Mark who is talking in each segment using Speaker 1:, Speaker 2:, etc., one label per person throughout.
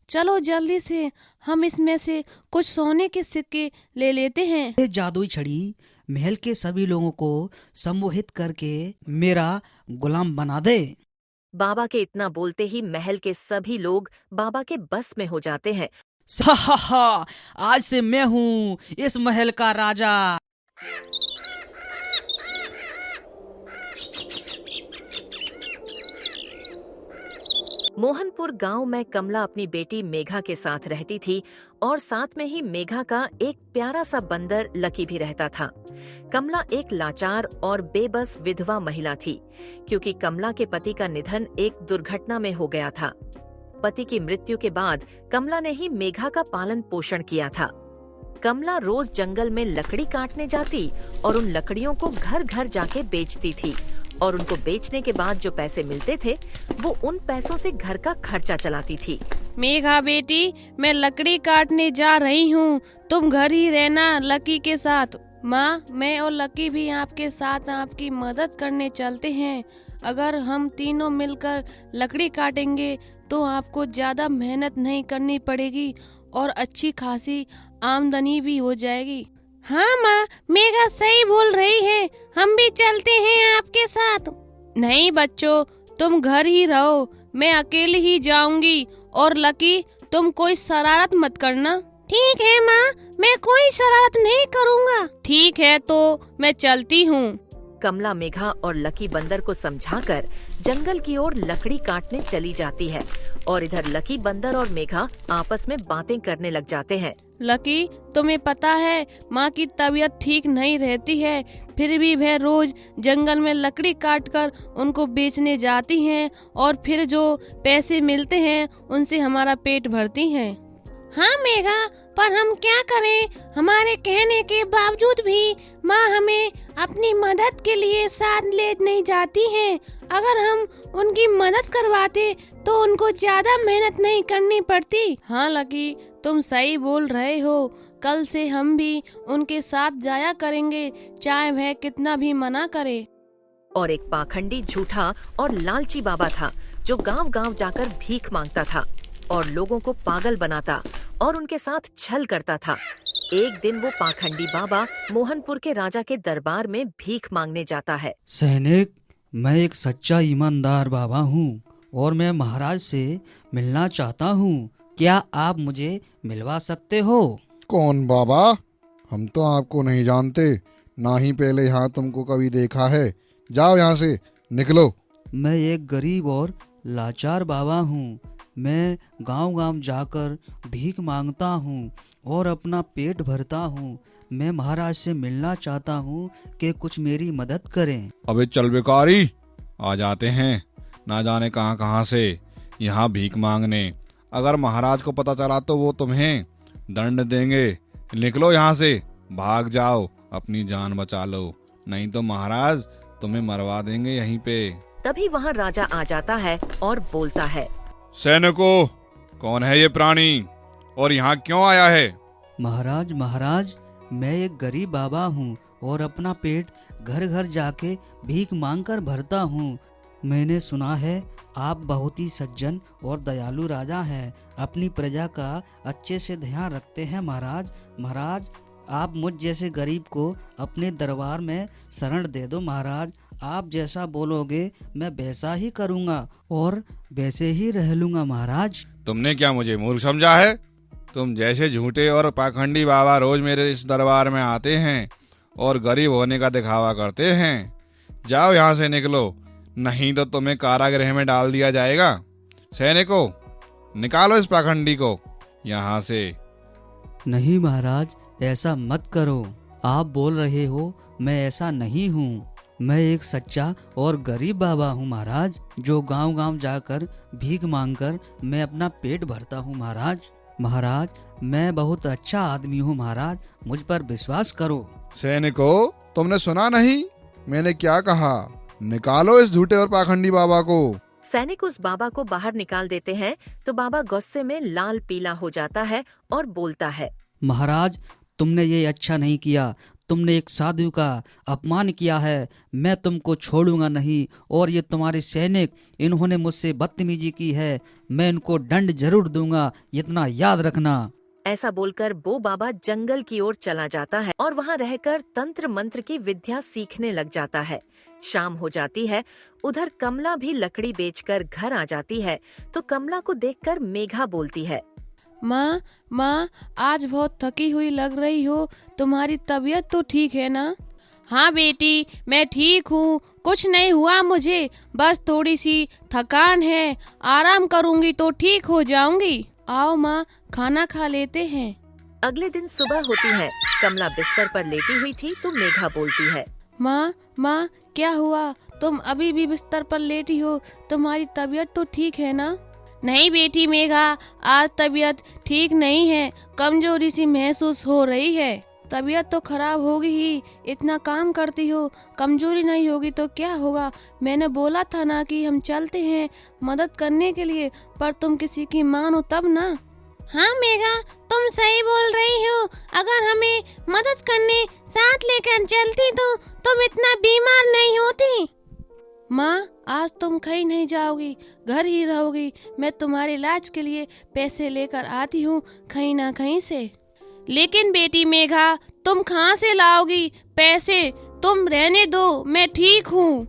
Speaker 1: चलो जल्दी से हम इसमें से कुछ सोने के सिक्के ले लेते हैं।
Speaker 2: ये जादुई छड़ी महल के सभी लोगों को सम्मोहित करके मेरा गुलाम बना दे।
Speaker 3: बाबा के इतना बोलते ही महल के सभी लोग बाबा के बस में हो जाते हैं।
Speaker 2: हा, आज से मैं हूँ इस महल का राजा।
Speaker 3: मोहनपुर गांव में कमला अपनी बेटी मेघा के साथ रहती थी और साथ में ही मेघा का एक प्यारा सा बंदर लकी भी रहता था। कमला एक लाचार और बेबस विधवा महिला थी, क्योंकि कमला के पति का निधन एक दुर्घटना में हो गया था। पति की मृत्यु के बाद कमला ने ही मेघा का पालन पोषण किया था। कमला रोज जंगल में लकड़ी काटने जाती और उन लकड़ियों को घर घर जाके बेचती थी, और उनको बेचने के बाद जो पैसे मिलते थे वो उन पैसों से घर का खर्चा चलाती थी।
Speaker 1: मेघा बेटी, मैं लकड़ी काटने जा रही हूँ, तुम घर ही रहना लकी के साथ। माँ, मैं और लकी भी आपके साथ आपकी मदद करने चलते हैं। अगर हम तीनों मिलकर लकड़ी काटेंगे तो आपको ज्यादा मेहनत नहीं करनी पड़ेगी और अच्छी खासी आमदनी भी हो जाएगी। हाँ माँ, मेघा सही बोल रही है, हम भी चलते हैं आपके साथ। नहीं बच्चों, तुम घर ही रहो, मैं अकेले ही जाऊंगी। और लकी, तुम कोई शरारत मत करना। ठीक है माँ, मैं कोई शरारत नहीं करूँगा। ठीक है, तो मैं चलती हूँ।
Speaker 3: कमला मेघा और लकी बंदर को समझाकर जंगल की ओर लकड़ी काटने चली जाती है, और इधर लकी बंदर और मेघा आपस में बातें करने लग जाते हैं।
Speaker 1: लकी, तुम्हें पता है माँ की तबीयत ठीक नहीं रहती है, फिर भी वह रोज जंगल में लकड़ी काटकर उनको बेचने जाती हैं और फिर जो पैसे मिलते हैं उनसे हमारा पेट भरती हैं। हाँ मेघा, पर हम क्या करें, हमारे कहने के बावजूद भी माँ हमें अपनी मदद के लिए साथ ले नहीं जाती हैं। अगर हम उनकी मदद करवाते तो उनको ज्यादा मेहनत नहीं करनी पड़ती। हाँ लकी, तुम सही बोल रहे हो, कल से हम भी उनके साथ जाया करेंगे, चाहे वह कितना भी मना करे।
Speaker 3: और एक पाखंडी, झूठा और लालची बाबा था जो गांव-गांव जाकर भीख मांगता था और लोगों को पागल बनाता और उनके साथ छल करता था। एक दिन वो पाखंडी बाबा मोहनपुर के राजा के दरबार में भीख मांगने जाता है।
Speaker 2: सैनिक, मैं एक सच्चा ईमानदार बाबा हूँ और मैं महाराज से मिलना चाहता हूँ। क्या आप मुझे मिलवा सकते हो?
Speaker 4: कौन बाबा? हम तो आपको नहीं जानते, ना ही पहले यहाँ तुमको कभी देखा है। जाओ यहाँ से, निकलो।
Speaker 2: मैं एक गरीब और लाचार बाबा हूँ। मैं गांव-गांव जाकर भीख मांगता हूँ और अपना पेट भरता हूँ। मैं महाराज से मिलना चाहता हूँ कि कुछ मेरी मदद करें।
Speaker 4: अबे चल बेकारी, आ जाते हैं ना जाने कहाँ कहाँ से यहाँ भीख मांगने। अगर महाराज को पता चला तो वो तुम्हें दंड देंगे। निकलो यहाँ से, भाग जाओ, अपनी जान बचा लो, नहीं तो महाराज तुम्हें मरवा देंगे यहीं पे।
Speaker 3: तभी वहाँ राजा आ जाता है और बोलता है,
Speaker 4: सैनिकों, कौन है ये प्राणी और यहाँ क्यों आया है?
Speaker 2: महाराज, मैं एक गरीब बाबा हूँ और अपना पेट घर घर जाके भीख मांगकर भरता हूँ। मैंने सुना है आप बहुत ही सज्जन और दयालु राजा हैं, अपनी प्रजा का अच्छे से ध्यान रखते हैं। महाराज, आप मुझ जैसे गरीब को अपने दरबार में शरण दे दो। महाराज, आप जैसा बोलोगे मैं वैसा ही करूँगा और वैसे ही रह लूँगा। महाराज,
Speaker 4: तुमने क्या मुझे मूर्ख समझा है? तुम जैसे झूठे और पाखंडी बाबा रोज मेरे इस दरबार में आते हैं और गरीब होने का दिखावा करते हैं। जाओ यहाँ से, निकलो, नहीं तो तुम्हें कारागृह में डाल दिया जाएगा। सैनिकों, निकालो इस पाखंडी को यहाँ से।
Speaker 2: नहीं महाराज, ऐसा मत करो। आप बोल रहे हो, मैं ऐसा नहीं हूँ। मैं एक सच्चा और गरीब बाबा हूँ महाराज, जो गांव-गांव जाकर भीख मांगकर मैं अपना पेट भरता हूँ। महाराज, मैं बहुत अच्छा आदमी हूँ। महाराज, मुझ पर विश्वास करो।
Speaker 4: सैनिकों, तुमने सुना नहीं मैंने क्या कहा? निकालो इस झूठे और पाखंडी बाबा को।
Speaker 3: सैनिक उस बाबा को बाहर निकाल देते हैं तो बाबा गुस्से में लाल पीला हो जाता है और बोलता है,
Speaker 2: महाराज, तुमने ये अच्छा नहीं किया। तुमने एक साधु का अपमान किया है, मैं तुमको छोड़ूंगा नहीं। और ये तुम्हारे सैनिक, इन्होंने मुझसे बदतमीजी की है, मैं इनको दंड जरूर दूंगा, इतना याद रखना।
Speaker 3: ऐसा बोलकर बो बाबा जंगल की ओर चला जाता है और वहाँ रहकर तंत्र मंत्र की विद्या सीखने लग जाता है। शाम हो जाती है। उधर कमला भी लकड़ी बेचकर घर आ जाती है तो कमला को देखकर मेघा बोलती है,
Speaker 1: माँ आज बहुत थकी हुई लग रही हो, तुम्हारी तबीयत तो ठीक है ना? हाँ बेटी, मैं ठीक हूँ, कुछ नहीं हुआ मुझे, बस थोड़ी सी थकान है, आराम करूँगी तो ठीक हो जाऊंगी। आओ माँ, खाना खा लेते हैं।
Speaker 3: अगले दिन सुबह होती है। कमला बिस्तर पर लेटी हुई थी तो मेघा बोलती है,
Speaker 1: माँ क्या हुआ? तुम अभी भी बिस्तर पर लेटी हो, तुम्हारी तबीयत तो ठीक है ना? नहीं बेटी मेघा, आज तबीयत ठीक नहीं है, कमजोरी सी महसूस हो रही है। तबीयत तो खराब होगी ही, इतना काम करती हो, कमजोरी नहीं होगी तो क्या होगा? मैंने बोला था ना कि हम चलते हैं मदद करने के लिए, पर तुम किसी की मानो तब ना। हाँ मेघा, तुम सही बोल रही हो, अगर हमें मदद करने साथ लेकर चलती तो तुम इतना बीमार नहीं होती। माँ, आज तुम कहीं नहीं जाओगी, घर ही रहोगी, मैं तुम्हारे इलाज के लिए पैसे लेकर आती हूँ कहीं ना कहीं से। लेकिन बेटी मेघा, तुम कहाँ से लाओगी पैसे? तुम रहने दो, मैं ठीक हूँ।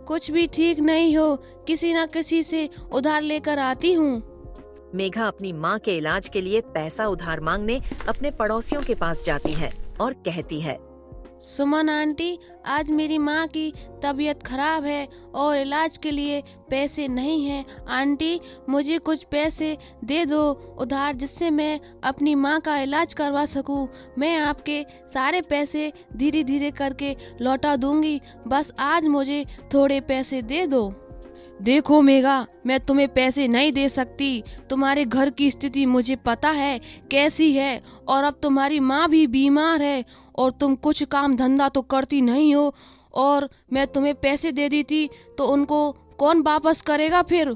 Speaker 1: कुछ भी ठीक नहीं हो, किसी न किसी से उधार लेकर आती हूँ।
Speaker 3: मेघा अपनी माँ के इलाज के लिए पैसा उधार मांगने अपने पड़ोसियों के पास जाती है और कहती है,
Speaker 1: सुमन आंटी, आज मेरी माँ की तबीयत खराब है और इलाज के लिए पैसे नहीं हैं। आंटी, मुझे कुछ पैसे दे दो उधार, जिससे मैं अपनी माँ का इलाज करवा सकूं। मैं आपके सारे पैसे धीरे धीरे करके लौटा दूंगी, बस आज मुझे थोड़े पैसे दे दो। देखो मेघा, मैं तुम्हें पैसे नहीं दे सकती, तुम्हारे घर की स्थिति मुझे पता है कैसी है, और अब तुम्हारी माँ भी बीमार है और तुम कुछ काम धंधा तो करती नहीं हो, और मैं तुम्हें पैसे दे दी थी तो उनको कौन वापस करेगा फिर?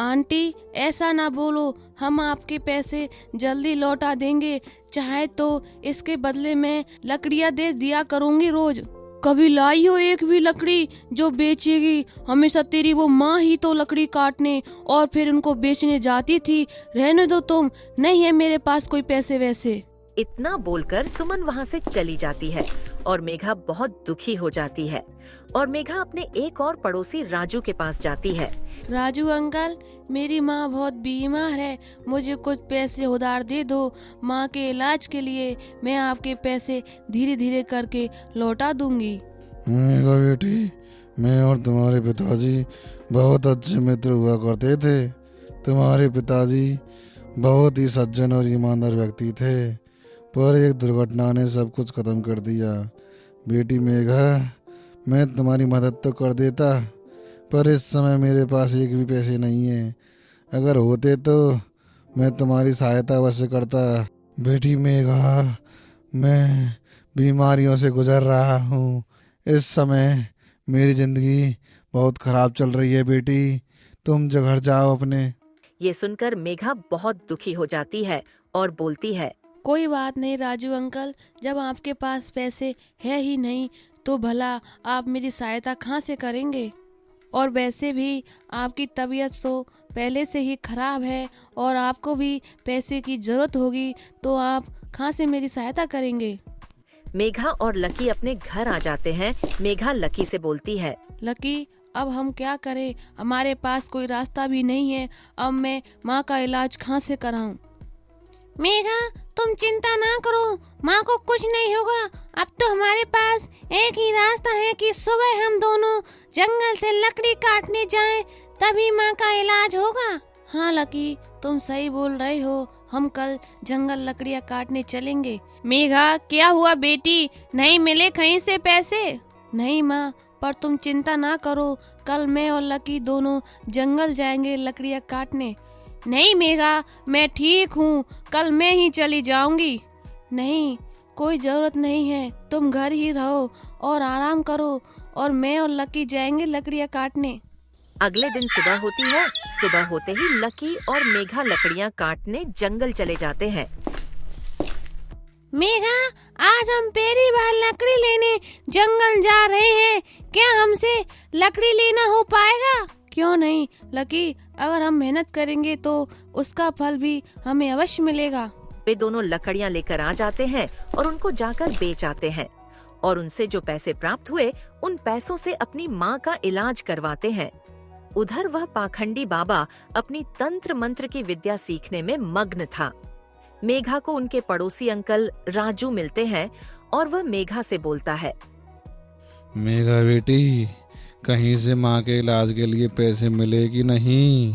Speaker 1: आंटी, ऐसा ना बोलो, हम आपके पैसे जल्दी लौटा देंगे, चाहे तो इसके बदले में लकड़ियाँ दे दिया करूँगी रोज। कभी लाई हो एक भी लकड़ी जो बेचेगी? हमेशा तेरी वो माँ ही तो लकड़ी काटने और फिर उनको बेचने जाती थी। रहने दो तुम, नहीं है मेरे पास कोई पैसे वैसे।
Speaker 3: इतना बोलकर सुमन वहाँ से चली जाती है और मेघा बहुत दुखी हो जाती है और मेघा अपने एक और पड़ोसी राजू के पास जाती है।
Speaker 1: राजू अंकल, मेरी माँ बहुत बीमार है, मुझे कुछ पैसे उधार दे दो माँ के इलाज के लिए, मैं आपके पैसे धीरे धीरे करके लौटा दूंगी।
Speaker 5: मेघा बेटी, मैं और तुम्हारे पिताजी बहुत अच्छे मित्र हुआ करते थे। तुम्हारे पिताजी बहुत ही सज्जन और ईमानदार व्यक्ति थे, पर एक दुर्घटना ने सब कुछ खत्म कर दिया। बेटी मेघा, मैं तुम्हारी मदद तो कर देता, पर इस समय मेरे पास एक भी पैसे नहीं है। अगर होते तो मैं तुम्हारी सहायता अवश्य करता। बेटी मेघा, मैं बीमारियों से गुजर रहा हूँ, इस समय मेरी जिंदगी बहुत खराब चल रही है। बेटी, तुम जो घर जाओ अपने।
Speaker 3: ये सुनकर मेघा बहुत दुखी हो जाती है और बोलती है,
Speaker 1: कोई बात नहीं राजू अंकल, जब आपके पास पैसे है ही नहीं तो भला आप मेरी सहायता कहाँ से करेंगे? और वैसे भी आपकी तबीयत तो पहले से ही खराब है और आपको भी पैसे की जरूरत होगी, तो आप कहाँ से मेरी सहायता करेंगे?
Speaker 3: मेघा और लकी अपने घर आ जाते हैं। मेघा लकी से बोलती है,
Speaker 1: लकी, अब हम क्या करें? हमारे पास कोई रास्ता भी नहीं है, अब मैं माँ का इलाज कहाँ से कराऊं? मेघा, तुम चिंता ना करो, माँ को कुछ नहीं होगा। अब तो हमारे पास एक ही रास्ता है कि सुबह हम दोनों जंगल से लकड़ी काटने जाएं, तभी माँ का इलाज होगा। हाँ लकी, तुम सही बोल रहे हो, हम कल जंगल लकड़ियाँ काटने चलेंगे। मेघा, क्या हुआ बेटी, नहीं मिले कहीं से पैसे? नहीं माँ, पर तुम चिंता ना करो, कल मैं और लकी दोनों जंगल जाएंगे लकड़ियाँ काटने। नहीं मेघा, मैं ठीक हूँ, कल मैं ही चली जाऊंगी। नहीं, कोई जरूरत नहीं है, तुम घर ही रहो और आराम करो, और मैं और लकी जाएंगे लकड़ियाँ काटने।
Speaker 3: अगले दिन सुबह होती है। सुबह होते ही लकी और मेघा लकड़ियाँ काटने जंगल चले जाते हैं।
Speaker 1: मेघा, आज हम पहली बार लकड़ी लेने जंगल जा रहे हैं, क्या हमसे लकड़ी लेना हो पाएगा? क्यों नहीं लकी, अगर हम मेहनत करेंगे तो उसका फल भी हमें अवश्य मिलेगा।
Speaker 3: वे दोनों लकड़ियां लेकर आ जाते हैं और उनको जाकर बेच आते हैं और उनसे जो पैसे प्राप्त हुए उन पैसों से अपनी माँ का इलाज करवाते हैं। उधर वह पाखंडी बाबा अपनी तंत्र मंत्र की विद्या सीखने में मग्न था। मेघा को उनके पड़ोसी अंकल राजू मिलते हैं और वह मेघा से बोलता है।
Speaker 4: मेघा बेटी, कहीं से माँ के इलाज के लिए पैसे मिले कि नहीं?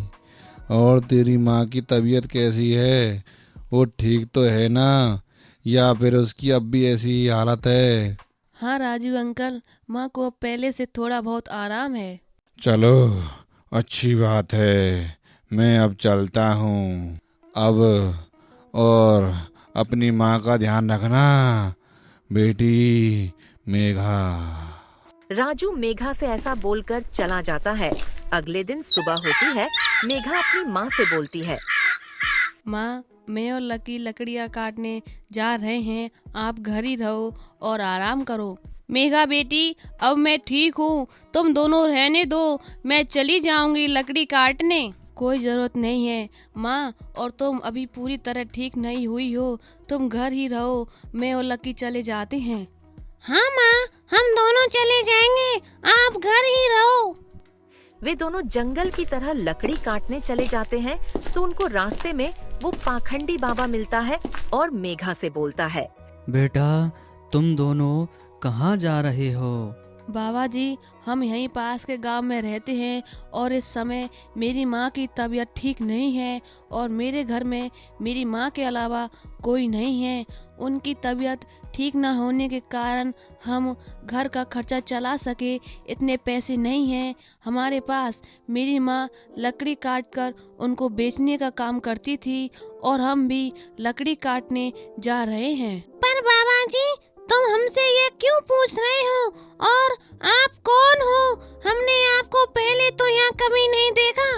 Speaker 4: और तेरी माँ की तबीयत कैसी है? वो ठीक तो है ना, या फिर उसकी अब भी ऐसी ही हालत है?
Speaker 1: हाँ राजू अंकल, माँ को अब पहले से थोड़ा बहुत आराम है।
Speaker 4: चलो, अच्छी बात है, मैं अब चलता हूँ। अब और अपनी माँ का ध्यान रखना बेटी मेघा।
Speaker 3: राजू मेघा से ऐसा बोलकर चला जाता है। अगले दिन सुबह होती है। मेघा अपनी माँ से बोलती है।
Speaker 1: माँ, मैं और लकी लकड़ियाँ काटने जा रहे हैं, आप घर ही रहो और आराम करो। मेघा बेटी, अब मैं ठीक हूँ, तुम दोनों रहने दो, मैं चली जाऊंगी लकड़ी काटने। कोई जरूरत नहीं है माँ, और तुम अभी पूरी तरह ठीक नहीं हुई हो, तुम घर ही रहो, मैं और लकी चले जाते हैं। हाँ माँ, हम दोनों चले जाएंगे, आप घर ही रहो।
Speaker 3: वे दोनों जंगल की तरह लकड़ी काटने चले जाते हैं तो उनको रास्ते में वो पाखंडी बाबा मिलता है और मेघा से बोलता है।
Speaker 2: बेटा, तुम दोनों कहाँ जा रहे हो?
Speaker 1: बाबा जी, हम यहीं पास के गांव में रहते हैं और इस समय मेरी माँ की तबीयत ठीक नहीं है और मेरे घर में मेरी माँ के अलावा कोई नहीं है। उनकी तबीयत ठीक ना होने के कारण हम घर का खर्चा चला सके इतने पैसे नहीं हैं हमारे पास। मेरी माँ लकड़ी काटकर उनको बेचने का काम करती थी और हम भी लकड़ी काटने जा रहे हैं। पर बाबा जी, तुम हमसे ये क्यों पूछ रहे हो और आप कौन हो? हमने आपको पहले तो यहाँ कभी नहीं देखा।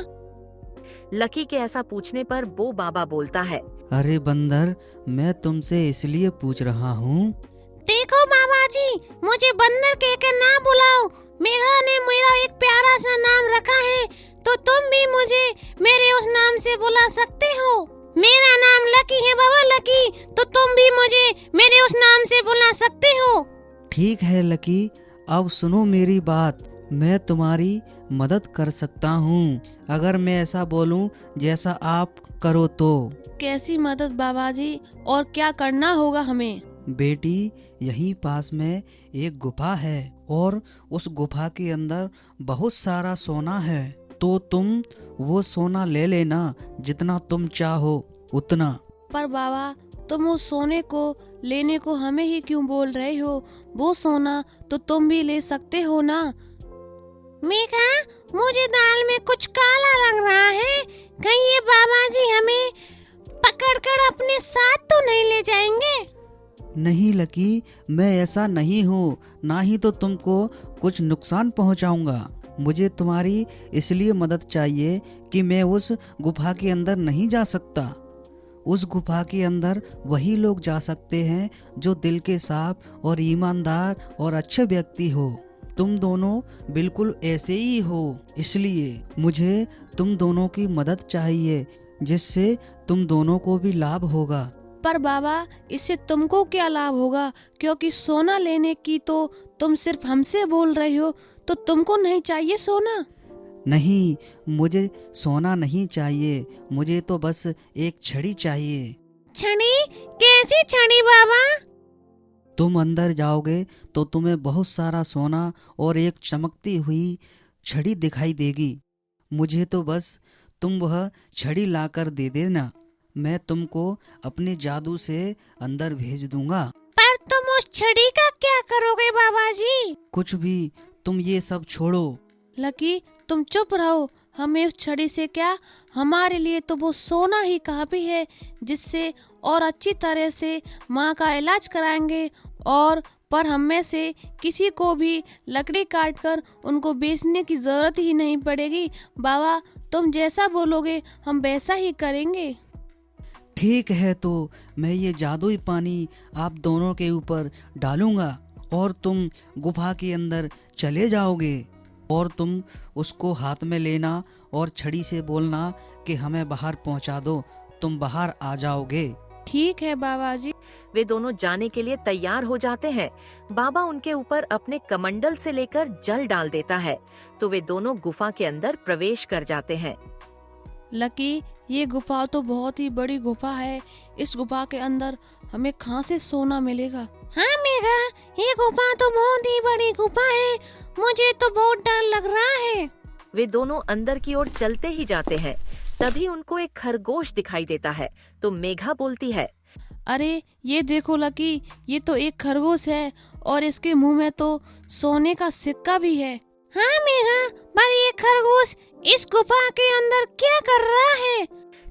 Speaker 3: लकी के ऐसा पूछने पर वो बाबा बोलता है।
Speaker 2: अरे बंदर, मैं तुमसे इसलिए पूछ रहा हूँ।
Speaker 1: देखो बाबा जी, मुझे बंदर कहकर ना बुलाओ, मेघा ने मेरा एक प्यारा सा नाम रखा है, तो तुम भी मुझे मेरे उस नाम से बुला सकते हो। मेरा नाम लकी है बाबा, लकी, तो तुम भी मुझे मेरे उस नाम से बुला सकते हो।
Speaker 2: ठीक है लकी, अब सुनो मेरी बात, मैं तुम्हारी मदद कर सकता हूँ अगर मैं ऐसा बोलूँ जैसा आप करो तो।
Speaker 1: कैसी मदद बाबा जी, और क्या करना होगा हमें?
Speaker 2: बेटी, यहीं पास में एक गुफा है और उस गुफा के अंदर बहुत सारा सोना है, तो तुम वो सोना ले लेना, जितना तुम चाहो उतना। पर बाबा, तुम उस सोने को लेने को हमें ही क्यों बोल रहे हो? वो सोना तो तुम भी ले सकते हो ना। मेघा, मुझे दाल में कुछ काला लग रहा है, कहीं ये बाबा जी हमें पकड़कर अपने साथ तो नहीं ले जाएंगे? नहीं लकी, मैं ऐसा नहीं हूँ, ना ही तो तुमको कुछ नुकसान पहुँचाऊंगा। मुझे तुम्हारी इसलिए मदद चाहिए कि मैं उस गुफा के अंदर नहीं जा सकता। उस गुफा के अंदर वही लोग जा सकते हैं जो दिल के साफ और ईमानदार और अच्छे व्यक्ति हो। तुम दोनों बिल्कुल ऐसे ही हो, इसलिए मुझे तुम दोनों की मदद चाहिए, जिससे तुम दोनों को भी लाभ होगा। पर बाबा, इससे तुमको क्या लाभ होगा? क्योंकि सोना लेने की तो तुम सिर्फ हमसे बोल रहे हो, तो तुमको नहीं चाहिए सोना? नहीं, मुझे सोना नहीं चाहिए, मुझे तो बस एक छड़ी चाहिए। छड़ी? कैसी छड़ी बाबा? तुम अंदर जाओगे तो तुम्हें बहुत सारा सोना और एक चमकती हुई छड़ी दिखाई देगी। मुझे तो बस तुम वह छड़ी लाकर दे देना, मैं तुमको अपने जादू से अंदर भेज दूंगा। पर तुम उस छड़ी का क्या करोगे बाबा जी? कुछ भी, तुम ये सब छोड़ो। लकी, तुम चुप रहो, हमें उस छड़ी से क्या, हमारे लिए तो वो सोना ही काफी है, जिससे और अच्छी तरह से माँ का इलाज कराएंगे। और पर हम में से किसी को भी लकड़ी काटकर उनको बेचने की जरूरत ही नहीं पड़ेगी। बाबा, तुम जैसा बोलोगे हम वैसा ही करेंगे। ठीक है, तो मैं ये जादुई पानी आप दोनों के ऊपर डालूंगा और तुम गुफा के अंदर चले जाओगे और तुम उसको हाथ में लेना और छड़ी से बोलना कि हमें बाहर पहुंचा दो, तुम बाहर आ जाओगे।
Speaker 1: ठीक है बाबा जी।
Speaker 3: वे दोनों जाने के लिए तैयार हो जाते हैं। बाबा उनके ऊपर अपने कमंडल से लेकर जल डाल देता है तो वे दोनों गुफा के अंदर प्रवेश कर जाते हैं।
Speaker 1: लकी, ये गुफा तो बहुत ही बड़ी गुफा है। इस गुफा के अंदर हमें कहाँ से सोना मिलेगा? हाँ मेघा, ये गुफा तो बहुत ही बड़ी गुफा है, मुझे तो बहुत डर लग रहा है।
Speaker 3: वे दोनों अंदर की ओर चलते ही जाते हैं। तभी उनको एक खरगोश दिखाई देता है तो मेघा बोलती है,
Speaker 1: अरे ये देखो लकी, ये तो एक खरगोश है और इसके मुंह में तो सोने का सिक्का भी है। हाँ मेघा, पर ये खरगोश इस गुफा के अंदर क्या कर रहा है?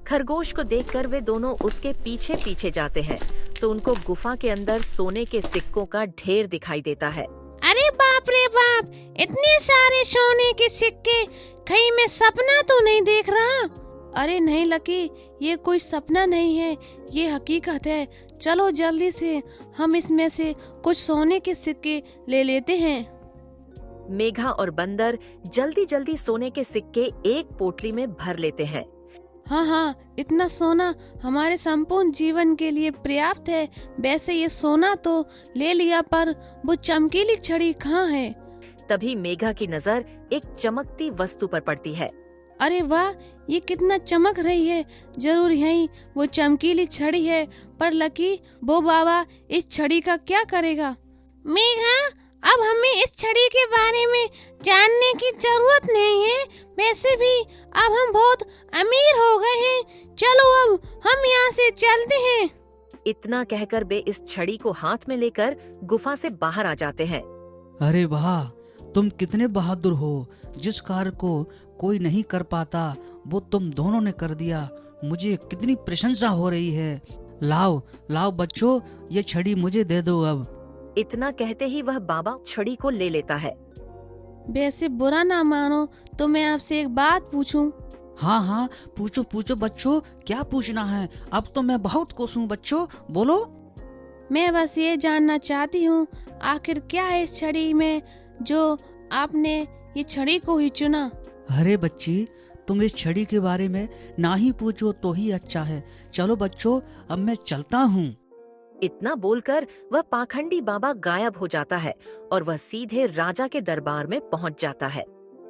Speaker 3: खरगोश को देखकर वे दोनों उसके पीछे पीछे जाते हैं तो उनको गुफा के अंदर सोने के सिक्कों का ढेर दिखाई देता है।
Speaker 1: अरे बाप रे बाप, इतने सारे सोने के सिक्के, कहीं मैं सपना तो नहीं देख रहा? अरे नहीं लकी, ये कोई सपना नहीं है, ये हकीकत है। चलो जल्दी से हम इसमें से कुछ सोने के सिक्के ले लेते हैं।
Speaker 3: मेघा और बंदर जल्दी जल्दी सोने के सिक्के एक पोटली में भर लेते हैं।
Speaker 1: हाँ हाँ, इतना सोना हमारे संपूर्ण जीवन के लिए पर्याप्त है। वैसे ये सोना तो ले लिया, पर वो चमकीली छड़ी कहाँ है?
Speaker 3: तभी मेघा की नजर एक चमकती वस्तु पर पड़ती है।
Speaker 1: अरे वाह, ये कितना चमक रही है, जरूर यही वो चमकीली छड़ी है। पर लकी, वो बाबा इस छड़ी का क्या करेगा? मेघा, अब हमें इस छड़ी के बारे में जानने की जरूरत नहीं है। वैसे भी अब हम बहुत अमीर हो गए हैं, चलो अब हम यहाँ से चलते हैं।
Speaker 3: इतना कहकर वे इस छड़ी को हाथ में लेकर गुफा से बाहर आ जाते हैं।
Speaker 2: अरे वाह, तुम कितने बहादुर हो। जिस कार्य को कोई नहीं कर पाता वो तुम दोनों ने कर दिया। मुझे कितनी प्रशंसा हो रही है। लाओ लाओ बच्चों, ये छड़ी मुझे दे दो अब।
Speaker 3: इतना कहते ही वह बाबा छड़ी को ले लेता है।
Speaker 1: वैसे बुरा ना मानो तो मैं आपसे एक बात पूछूं?
Speaker 2: हाँ हाँ, पूछो पूछो बच्चों, क्या पूछना है? अब तो मैं बहुत खुश हूँ बच्चों, बोलो।
Speaker 1: मैं बस ये जानना चाहती हूँ, आखिर क्या है इस छड़ी में जो आपने ये छड़ी को ही चुना?
Speaker 2: अरे बच्ची, तुम इस छड़ी के बारे में ना ही पूछो तो ही अच्छा है। चलो बच्चों, अब मैं चलता हूँ।
Speaker 3: इतना बोलकर वह पाखंडी बाबा गायब हो जाता है और वह सीधे राजा के दरबार में पहुंच जाता है।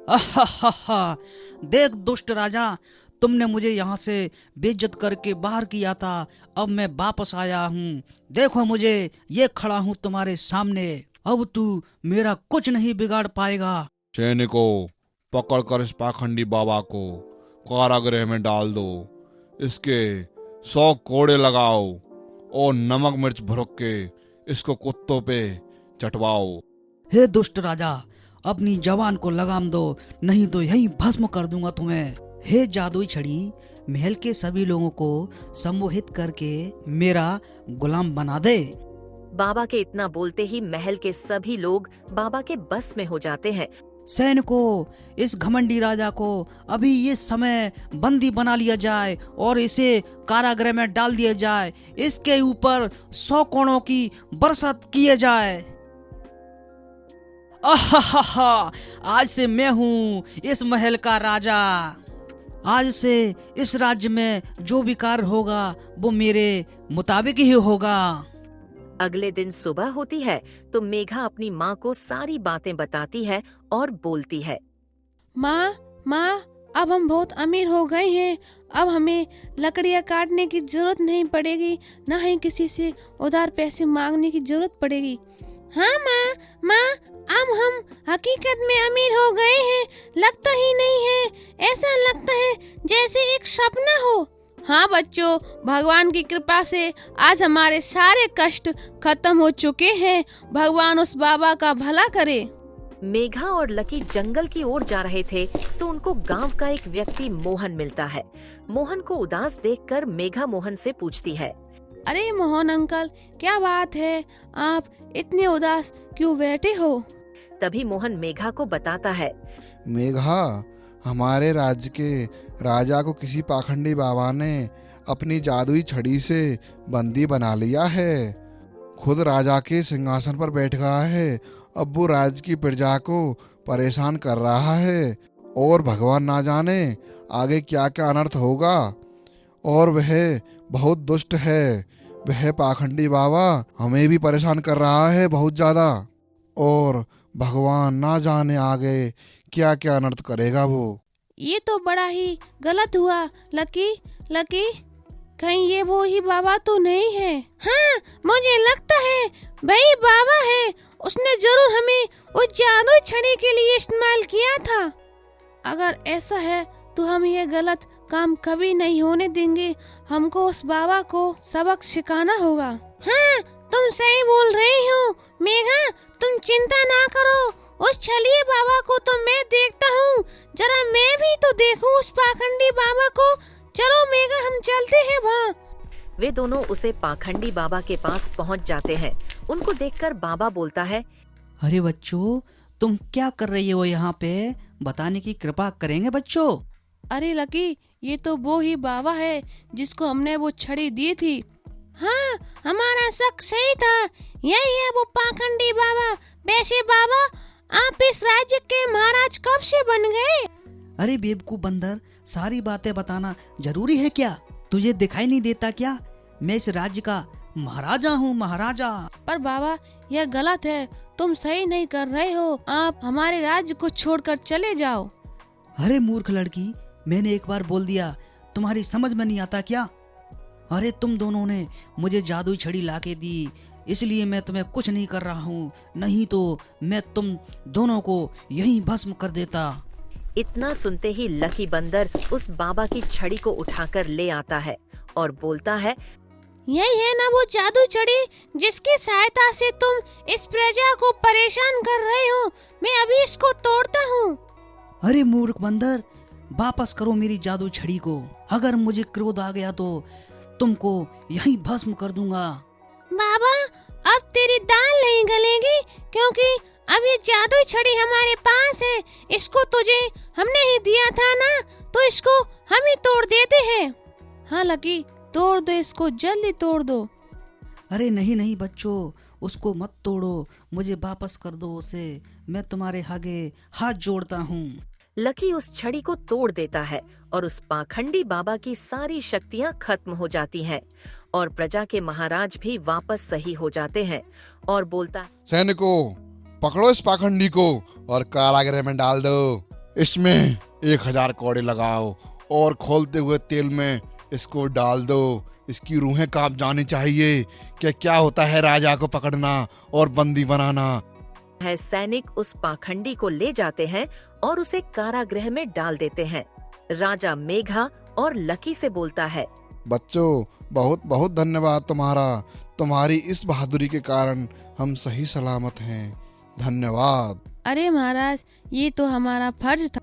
Speaker 2: आहा, देख दुष्ट राजा, तुमने मुझे यहाँ से बेइज्जत करके बाहर किया था, अब मैं वापस आया हूँ। देखो मुझे, ये खड़ा हूँ तुम्हारे सामने। अब तू मेरा कुछ नहीं बिगाड़ पाएगा।
Speaker 4: सैनिकों, पकड़कर इस पाखंडी बाबा को कारागृह में डाल दो। इसके 100 कोड़े लगाओ और नमक मिर्च भुरक के इसको कुत्तों पे चटवाओ।
Speaker 2: हे दुष्ट राजा, अपनी जवान को लगाम दो, नहीं तो यही भस्म कर दूंगा तुम्हें। हे जादुई छड़ी, महल के सभी लोगों को सम्मोहित करके मेरा गुलाम बना दे।
Speaker 3: बाबा के इतना बोलते ही महल के सभी लोग बाबा के बस में हो जाते हैं।
Speaker 2: सैनिकों, इस घमंडी राजा को अभी ये समय बंदी बना लिया जाए और इसे कारागृह में डाल दिया जाए। इसके ऊपर 100 कोड़ों की बरसात किए जाए। आहा, आज से मैं हूँ इस महल का राजा। आज से इस राज्य में जो भी कार्य होगा वो मेरे मुताबिक ही होगा।
Speaker 3: अगले दिन सुबह होती है तो मेघा अपनी माँ को सारी बातें बताती है और बोलती है,
Speaker 1: माँ, अब हम बहुत अमीर हो गए हैं। अब हमें लकड़ियाँ काटने की जरूरत नहीं पड़ेगी, न ही किसी से उधार पैसे मांगने की जरूरत पड़ेगी। हाँ माँ, अब हम हकीकत में अमीर हो गए हैं। लगता ही नहीं है, ऐसा लगता है जैसे एक सपना हो। हाँ बच्चों, भगवान की कृपा से आज हमारे सारे कष्ट खत्म हो चुके हैं। भगवान उस बाबा का भला करे।
Speaker 3: मेघा और लकी जंगल की ओर जा रहे थे तो उनको गांव का एक व्यक्ति मोहन मिलता है। मोहन को उदास देखकर मेघा मोहन से पूछती है,
Speaker 1: अरे मोहन अंकल, क्या बात है, आप इतने उदास क्यों बैठे हो?
Speaker 3: तभी मोहन मेघा को बताता है,
Speaker 5: मेघा, हमारे राज्य के राजा को किसी पाखंडी बाबा ने अपनी जादुई छड़ी से बंदी बना लिया है। खुद राजा के सिंहासन पर बैठ गया है। अब वो राज्य की प्रजा को परेशान कर रहा है और भगवान ना जाने आगे क्या क्या अनर्थ होगा। और वह बहुत दुष्ट है। वह पाखंडी बाबा हमें भी परेशान कर रहा है बहुत ज्यादा, और भगवान ना जाने आगे क्या क्या अनर्थ करेगा वो।
Speaker 1: ये तो बड़ा ही गलत हुआ लकी। लकी, कहीं ये वो ही बाबा तो नहीं है? हाँ, मुझे लगता है वही बाबा है। उसने जरूर हमें उस जादू छड़ी के लिए इस्तेमाल किया था। अगर ऐसा है तो हम ये गलत काम कभी नहीं होने देंगे। हमको उस बाबा को सबक सिखाना होगा। हाँ, तुम सही बोल रही हो मेघा, तुम चिंता ना करो। उस छलिए बाबा को तो मैं देखता हूँ, जरा मैं भी तो देखूं उस पाखंडी बाबा को। चलो मेघा, हम चलते हैं वहाँ।
Speaker 3: वे दोनों उसे पाखंडी बाबा के पास पहुंच जाते हैं। उनको देखकर बाबा बोलता है,
Speaker 2: अरे बच्चों, तुम क्या कर रही हो यहाँ पे? बताने की कृपा करेंगे बच्चों।
Speaker 1: अरे लकी, ये तो वो ही बाबा है जिसको हमने वो छड़ी दी थी। हाँ, हमारा शक सही था, यही है वो पाखंडी बाबा। वैसे बाबा, आप इस राज्य के महाराज कब से बन गए?
Speaker 2: अरे बेवकूफ बंदर, सारी बातें बताना जरूरी है क्या? तुझे दिखाई नहीं देता क्या? मैं इस राज्य का महाराजा हूँ, महाराजा।
Speaker 1: पर बाबा, यह गलत है, तुम सही नहीं कर रहे हो। आप हमारे राज्य को छोड़कर चले जाओ।
Speaker 2: अरे मूर्ख लड़की, मैंने एक बार बोल दिया, तुम्हारी समझ में नहीं आता क्या? अरे तुम दोनों ने मुझे जादुई छड़ी लाके दी, इसलिए मैं तुम्हें कुछ नहीं कर रहा हूँ, नहीं तो मैं तुम दोनों को यहीं भस्म कर देता।
Speaker 3: इतना सुनते ही लकी बंदर उस बाबा की छड़ी को उठाकर ले आता है और बोलता है,
Speaker 1: यही है ना वो जादू छड़ी जिसकी सहायता से तुम इस प्रजा को परेशान कर रहे हो। मैं अभी इसको तोड़ता हूँ।
Speaker 2: अरे मूर्ख बंदर, वापस करो मेरी जादू छड़ी को। अगर मुझे क्रोध आ गया तो तुमको यहीं भस्म कर दूंगा।
Speaker 1: बाबा, अब तेरी दाल नहीं गलेगी, क्योंकि अब ये जादू छड़ी हमारे पास है। इसको तुझे हमने ही दिया था ना, तो इसको हम ही तोड़ देते हैं। हाँ लकी, तोड़ दो इसको, जल्दी तोड़ दो।
Speaker 2: अरे नहीं नहीं बच्चों, उसको मत तोड़ो, मुझे वापस कर दो उसे। मैं तुम्हारे आगे हाथ जोड़ता हूँ।
Speaker 3: लकी उस छड़ी को तोड़ देता है और उस पाखंडी बाबा की सारी शक्तियाँ खत्म हो जाती हैं और प्रजा के महाराज भी वापस सही हो जाते हैं और बोलता,
Speaker 5: सैनिकों, पकड़ो इस पाखंडी को और कारागृह में डाल दो। इसमें 1000 कौड़े लगाओ और खोलते हुए तेल में इसको डाल दो। इसकी रूहें कांप जानी चाहिए कि क्या होता है राजा को पकड़ना और बंदी बनाना।
Speaker 3: है सैनिक उस पाखंडी को ले जाते हैं और उसे कारागृह में डाल देते हैं। राजा मेघा और लकी से बोलता है,
Speaker 5: बच्चों, बहुत बहुत धन्यवाद तुम्हारा। तुम्हारी इस बहादुरी के कारण हम सही सलामत हैं। धन्यवाद।
Speaker 1: अरे महाराज, ये तो हमारा फर्ज था।